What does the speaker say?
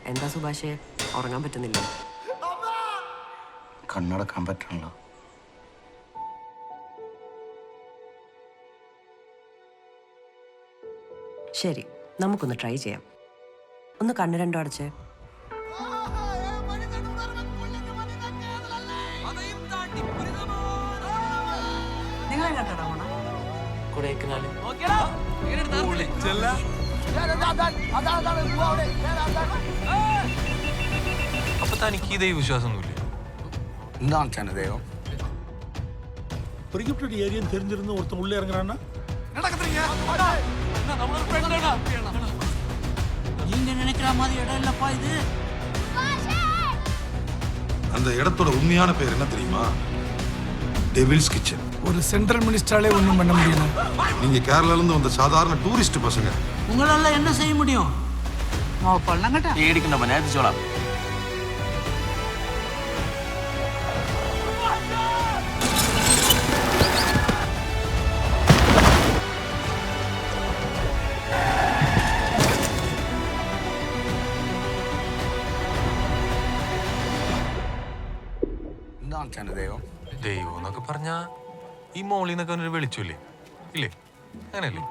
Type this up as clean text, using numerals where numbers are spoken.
എന്താ സുഭാഷേ, ഉറങ്ങാൻ പറ്റുന്നില്ല? കണ്ണടക്കാൻ പറ്റണല്ലോ. ശരി, നമുക്കൊന്ന് ട്രൈ ചെയ്യാം. ഒന്ന് കണ്ണ് രണ്ടും അടച്ചേ. അപ്പൊ തനിക്ക് ഈ ദൈവവിശ്വാസമൊന്നുമില്ലേ? എന്താണ് ദൈവം? പ്രിയപ്പെട്ട ഏരിയൻ தெரிஞ்சிருந்து ஒருத்தன் உள்ளே இறங்குறான்னா நீங்க நினைக்கிற மாதிரி இடம் இல்லப்பா இது. அந்த இடத்தோட உண்மையான பேர் என்ன தெரியுமா? Devils kitchen. ஒரு சென்ட்ரல் மினிஸ்டராலே ஒன்றும் பண்ண முடியல. நீங்க கேரளால இருந்து வந்த சாதாரண டூரிஸ்ட் பசங்க. உங்களால என்ன செய்ய முடியும்? பண்ணங்கட்ட പേടിക്കണ്ട, നേരത്തിച്ചോളാം. എന്താണ് ദൈവം? ദൈവം എന്നൊക്കെ പറഞ്ഞാ ഈ മോളിൽ നിന്നൊക്കെ ഒരു വെളിച്ചമില്ലേ? ഇല്ലേ? അങ്ങനെയല്ലേ?